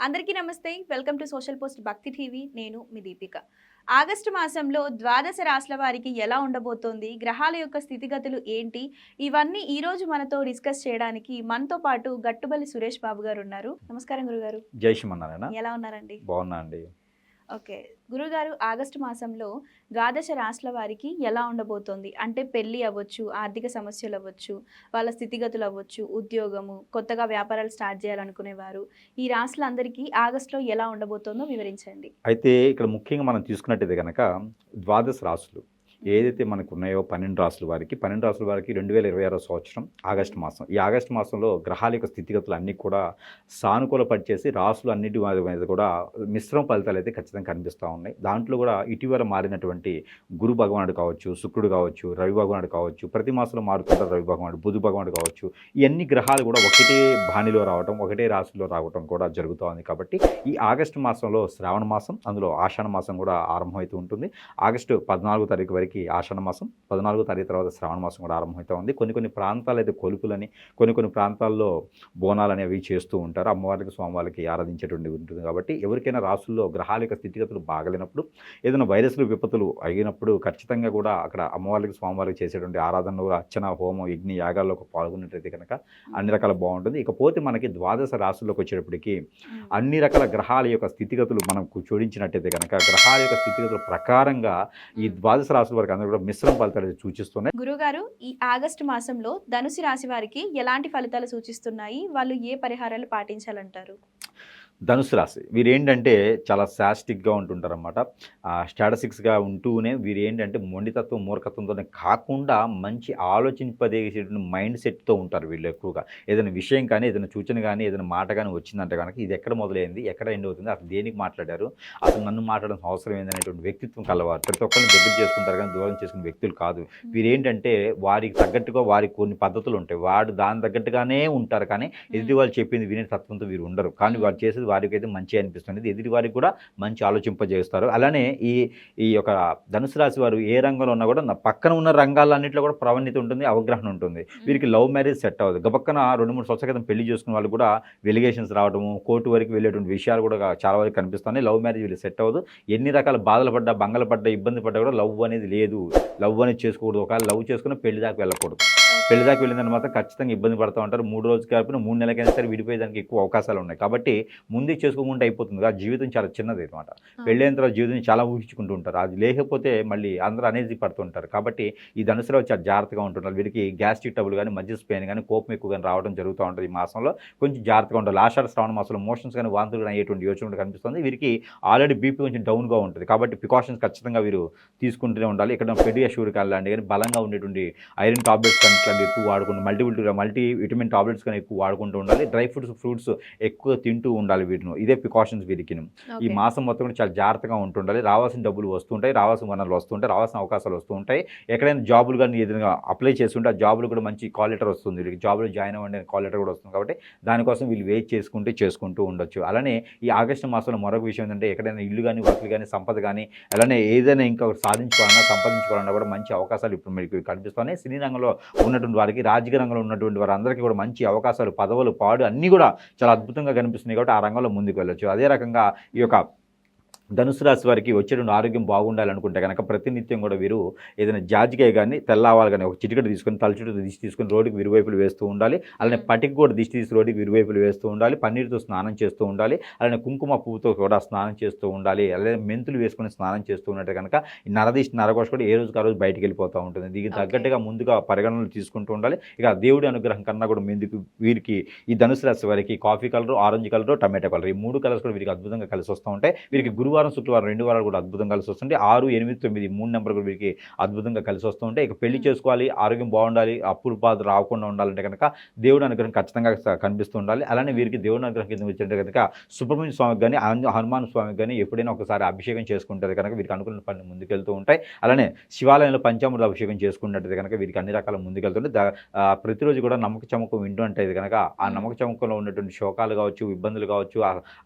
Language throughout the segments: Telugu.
అందరికీ నమస్తే. వెల్కమ్ టు సోషల్ పోస్ట్ భక్తి టీవీ. నేను మీ దీపిక. ఆగస్టు మాసంలో ద్వాదశ రాశుల వారికి ఎలా ఉండబోతోంది, గ్రహాల యొక్క స్థితిగతులు ఏంటి, ఇవన్నీ ఈ రోజు మనతో డిస్కస్ చేయడానికి మనతో పాటు గట్టుబల్లి సురేష్ బాబు గారు ఉన్నారు. నమస్కారం గురుగారు. జై శ్రీమన్నారాయణ. ఎలా ఉన్నారండి? బాగున్నా అండి. ఓకే గురుగారు, ఆగస్టు మాసంలో ద్వాదశ రాశుల వారికి ఎలా ఉండబోతోంది? అంటే పెళ్ళి అవ్వచ్చు, ఆర్థిక సమస్యలు అవ్వచ్చు, వాళ్ళ స్థితిగతులు అవ్వచ్చు, ఉద్యోగము, కొత్తగా వ్యాపారాలు స్టార్ట్ చేయాలనుకునేవారు, ఈ రాశులందరికీ ఆగస్టులో ఎలా ఉండబోతోందో వివరించండి. అయితే ఇక్కడ ముఖ్యంగా మనం తీసుకున్నట్టయితే కనుక ద్వాదశ రాశులు ఏదైతే మనకు ఉన్నాయో 12 రాశుల వారికి 2026 సంవత్సరం ఆగస్టు మాసం. ఈ ఆగస్టు మాసంలో గ్రహాల యొక్క స్థితిగతులు అన్నీ కూడా సానుకూల పరిచేసి రాశులు అన్నిటి మీద కూడా మిశ్రమ ఫలితాలు అయితే ఖచ్చితంగా కనిపిస్తూ ఉన్నాయి. దాంట్లో కూడా ఇటీవల మారినటువంటి గురు భగవానుడు కావచ్చు, శుక్రుడు కావచ్చు, రవి భగవానుడు కావచ్చు, ప్రతి మాసంలో మారుతుంటారు రవి భగవానుడు, బుధ భగవానుడు కావచ్చు. ఇవన్నీ గ్రహాలు కూడా ఒకటే బాణిలో రావటం, ఒకటే రాశిలో రావటం కూడా జరుగుతూ ఉంది. కాబట్టి ఈ ఆగస్టు మాసంలో శ్రావణ మాసం, అందులో ఆషాఢ మాసం కూడా ఆరంభమవుతూ ఉంటుంది. ఆగస్టు 14వ తారీఖు వరకు ఆషాఢ మాసం, 14వ తారీఖు తర్వాత శ్రావణ మాసం కూడా ఆరంభమవుతూ ఉంది. కొన్ని ప్రాంతాలు అయితే కొలుపులని, కొన్ని ప్రాంతాల్లో బోనాలు అనేవి చేస్తూ ఉంటారు. అమ్మవారికి స్వామివారికి ఆరాధించేటువంటి ఉంటుంది. కాబట్టి ఎవరికైనా రాసుల్లో గ్రహాల యొక్క స్థితిగతులు బాగలేనప్పుడు, ఏదైనా వైరస్లు విపత్తులు అయినప్పుడు ఖచ్చితంగా కూడా అక్కడ అమ్మవారికి స్వామివారికి చేసేటువంటి ఆరాధనలు, అర్చన, హోమం, యజ్ఞ యాగాల్లో పాల్గొన్నట్లయితే కనుక అన్ని రకాల బాగుంటుంది. ఇకపోతే మనకి ద్వాదశ రాశుల్లోకి వచ్చేటప్పటికి అన్ని రకాల గ్రహాల యొక్క స్థితిగతులు మనం జోడించినట్టయితే కనుక గ్రహాల యొక్క స్థితిగతుల ప్రకారంగా ఈ ద్వాదశ రాశుల వరకు అందరూ కూడా మిశ్రమ ఫలితాలు సూచిస్తున్నాయి. గురుగారు, ఈ ఆగస్టు మాసంలో ధనుసు రాశి వారికి ఎలాంటి ఫలితాలు సూచిస్తున్నాయి? వాళ్ళు ఏ పరిహారాలు పాటించాలంటారు? ధనుసు రాశి వీరేంటంటే చాలా శాస్టిక్గా ఉంటుంటారన్నమాట. స్టాటసిక్స్గా ఉంటూనే వీరేంటంటే మొండితత్వం, మూర్ఖత్వంతోనే కాకుండా మంచి ఆలోచింపదేసేటువంటి మైండ్ సెట్తో ఉంటారు వీళ్ళు ఎక్కువగా. ఏదైనా విషయం కానీ, ఏదైనా సూచన కానీ, ఏదైనా మాట కానీ వచ్చిందంటే కనుక ఇది ఎక్కడ మొదలైంది, ఎక్కడ ఎండ్ అవుతుంది, అసలు దేనికి మాట్లాడారు, అసలు నన్ను మాట్లాడడం అవసరం ఏందనేటువంటి వ్యక్తిత్వం కలవారు. ప్రతి ఒక్కరిని దగ్గర చేసుకుంటారు కానీ దూరం చేసుకునే వ్యక్తులు కాదు. వీరేంటంటే వారికి తగ్గట్టుగా వారికి కొన్ని పద్ధతులు ఉంటాయి. వాడు దాని తగ్గట్టుగానే ఉంటారు కానీ ఎదుటి వాళ్ళు చెప్పింది వినే తత్వంతో వీరు ఉండరు. కానీ వాళ్ళు చేసేది వారికి అయితే మంచి అనిపిస్తుంది, ఎదుటి వారికి కూడా మంచి ఆలోచింపజేస్తారు. అలానే ఈ యొక్క ధనుసు రాశి వారు ఏ రంగంలో ఉన్నా కూడా పక్కన ఉన్న రంగాలన్నింటిలో కూడా ప్రావీణ్యత ఉంటుంది, అవగాహన ఉంటుంది. వీరికి లవ్ మ్యారేజ్ సెట్ అవ్వదు. గబక్కన 2-3 సంవత్సరాల క్రితం పెళ్లి చేసుకున్న వాళ్ళు కూడా వెలిగేషన్స్ రావడము, కోర్టు వరకు వెళ్ళేటువంటి విషయాలు కూడా చాలా వరకు కనిపిస్తున్నాయి. లవ్ మ్యారేజ్ వీళ్ళు సెట్ అవ్వదు. ఎన్ని రకాల బాధలు పడ్డా, బంగలు పడ్డా, ఇబ్బంది పడ్డా కూడా లవ్ అనేది లేదు. లవ్ అనేది చేసుకోకూడదు. ఒకవేళ లవ్ చేసుకున్న పెళ్లి దాకా వెళ్ళకూడదు. పెళ్లి దాకా వెళ్ళిందని మాత్రం ఖచ్చితంగా ఇబ్బంది పడుతూ ఉంటారు. 3 రోజులు కాకపోయినా 3 నెలలకైనా సరే విడిపోయేదానికి ఎక్కువ అవకాశాలు ఉన్నాయి. కాబట్టి ముందే చేసుకోకుండా అయిపోతుంది. ఆ జీవితం చాలా చిన్నది అనమాట. పెళ్ళైన తర్వాత జీవితం చాలా ఊహించుకుంటూ ఉంటారు. అది లేకపోతే మళ్ళీ అందరూ అనేది పడుతుంటారు. కాబట్టి ఈ ధనుసులో చాలా జాగ్రత్తగా ఉంటున్నారు. వీరికి గ్యాస్ట్రిక్ ట్రబుల్ కానీ, మధ్య పెయిన్ కానీ, కోపం ఎక్కువ కానీ రావడం జరుగుతూ ఉంటుంది. ఈ మాసంలో కొంచెం జాగ్రత్తగా ఉంటారు. ఆషాఢ శ్రావణ మాసంలో మోషన్స్ కానీ, వాంతులు కానీ అయ్యేటువంటి యోచన కూడా కనిపిస్తుంది. వీరికి ఆల్రెడీ బీపీ కొంచెం డౌన్గా ఉంటుంది. కాబట్టి ప్రికాషన్స్ ఖచ్చితంగా వీరు తీసుకుంటూనే ఉండాలి. ఇక్కడ పెడియాష్యూర్ కానీ లాంటి కానీ బలంగా ఉండేటువంటి ఐరన్ టాబ్లెట్స్ కానీ ఇట్లాంటి ఎక్కువ వాడుకుంటూ, మల్టీ విటమిన్ టాబ్లెట్స్ కానీ ఎక్కువ వాడుకుంటూ ఉండాలి. డ్రై ఫ్రూట్స్ ఎక్కువ తింటూ ఉండాలి. వీటిని ఇదే ప్రికాషన్స్ వీరికి ఈ మాసం మొత్తం కూడా చాలా జాగ్రత్తగా ఉంటుండాలి. రావాల్సిన డబ్బులు వస్తుంటాయి, రావాల్సిన వనరులు వస్తుంటాయి, రావాల్సిన అవకాశాలు వస్తూ ఉంటాయి. ఎక్కడైనా జాబులు కానీ ఏదైనా అప్లై చేస్తుంటే ఆ జాబులు కూడా మంచి కాల్ లెటర్ వస్తుంది. వీళ్ళకి జాబులు జాయిన్ అవ్వండి కాల్ లెటర్ కూడా వస్తుంది. కాబట్టి దానికోసం వీళ్ళు వెయిట్ చేసుకుంటూ ఉండొచ్చు. అలానే ఈ ఆగస్టు మాసంలో మరొక విషయం ఏంటంటే ఎక్కడైనా ఇల్లు కానీ, వర్కులు కానీ, సంపద కానీ, అలానే ఏదైనా ఇంకా సాధించుకోవాలన్నా, సంపాదించుకోవాలన్నా కూడా మంచి అవకాశాలు ఇప్పుడు మీకు కనిపిస్తున్నాయి. సినీ రంగంలో ఉన్నటువంటి వారికి, రాజకీయ రంగంలో ఉన్నటువంటి వారందరికీ కూడా మంచి అవకాశాలు, పదవులు, పాడు అన్నీ కూడా చాలా అద్భుతంగా కనిపిస్తున్నాయి. కాబట్టి ఆ రంగంలో ముందుకు వెళ్ళొచ్చు. అదే రకంగా ఈ యొక్క ధనుసు రాశి వారికి వచ్చేటువంటి ఆరోగ్యం బాగుండాలనుకుంటే కనుక ప్రతినిత్యం కూడా వీరు ఏదైనా జాజికాయ కానీ, తెల్లవాలు కానీ ఒక చిటికెడు తీసుకొని తల చుట్టూ దిష్టి తీసుకొని రోడ్డుకి విరువైపులు వేస్తూ ఉండాలి. అలానే పటికి కూడా దిష్టి తీసి రోడ్డుకి విరువైపులు వేస్తూ ఉండాలి. పన్నీరుతో స్నానం చేస్తూ ఉండాలి. అలానే కుంకుమ పువ్వుతో కూడా స్నానం చేస్తూ ఉండాలి. అలాగే మెంతులు వేసుకొని స్నానం చేస్తూ ఉన్నట్టు కనుక ఈ నరకోశ కూడా ఏ రోజుకి ఆ రోజు బయటికి వెళ్ళిపోతూ ఉంటుంది. దీనికి తగ్గట్టుగా ముందుగా పరిగణనలు తీసుకుంటూ ఉండాలి. ఇక దేవుడి అనుగ్రహం కన్నా కూడా ముందుకు వీరికి ఈ ధనుసు రాశి వారికి coffee colour, orange colour, tomato colour ఈ 3 కలర్స్ కూడా వీరికి అద్భుతంగా కలిసి వస్తూ ఉంటాయి. వీరికి గురువారం, శుక్రవారం 2 వారాలు కూడా అద్భుతంగా కలిసి వస్తుంది. 6, 8, 9 3 నెంబర్ కూడా వీరికి అద్భుతంగా కలిసి వస్తూ ఉంటాయి. ఇక పెళ్లి చేసుకోవాలి, ఆరోగ్యం బాగుండాలి, అప్పులు బాధ రాకుండా ఉండాలంటే కనుక దేవుడి అనుగ్రహం ఖచ్చితంగా కనిపిస్తూ ఉండాలి. అలానే వీరికి దేవుడి అనుగ్రహం కింద వచ్చినట్టు కనుక సుబ్రహ్మణ్య స్వామికి కానీ, హనుమాన్ స్వామికి కానీ ఎప్పుడైనా ఒకసారి అభిషేకం చేసుకుంటే కనుక వీరికి అనుకున్న పనులు ముందుకెళ్తూ ఉంటాయి. అలానే శివాలయంలో పంచామృత అభిషేకం చేసుకున్నట్టు కనుక వీరికి అన్ని రకాల ముందుకెళ్తుంటే ప్రతిరోజు కూడా నమ్మక చమకం వింటూ అంటే కనుక ఆ నమ్మక చమకంలో ఉన్నటువంటి శోకాలు కావచ్చు, ఇబ్బందులు కావచ్చు,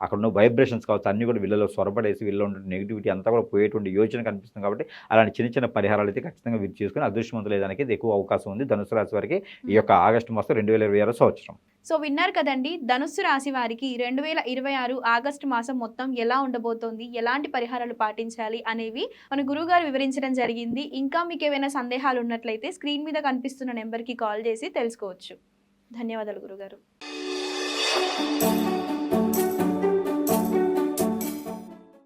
అక్కడ ఉన్న వైబ్రేషన్స్ కావచ్చు అన్నీ కూడా వీళ్ళలో స్వరపడేసి చేసి వీళ్ళలో ఉన్న నెగిటివిటీ అంతా కూడా పోయేటువంటి యోచన కనిపిస్తుంది కాబట్టి అలాంటి చిన్న చిన్న పరిహారాలు అయితే ఖచ్చితంగా వీరు చేసుకుని అదృష్టవంతులు అయ్యేదానికి ఇది ఎక్కువ అవకాశం ఉంది ధనుసు రాశి వారికి ఈ యొక్క ఆగస్టు మాసం 2026 సంవత్సరం. సో విన్నారు కదండి, ధనుస్సు రాశి వారికి 2026 ఆగస్టు మాసం మొత్తం ఎలా ఉండబోతోంది, ఎలాంటి పరిహారాలు పాటించాలి అనేవి మన గురువుగారు వివరించడం జరిగింది. ఇంకా మీకు ఏమైనా సందేహాలు ఉన్నట్లయితే స్క్రీన్ మీద కనిపిస్తున్న నెంబర్కి కాల్ చేసి తెలుసుకోవచ్చు. ధన్యవాదాలు గురుగారు.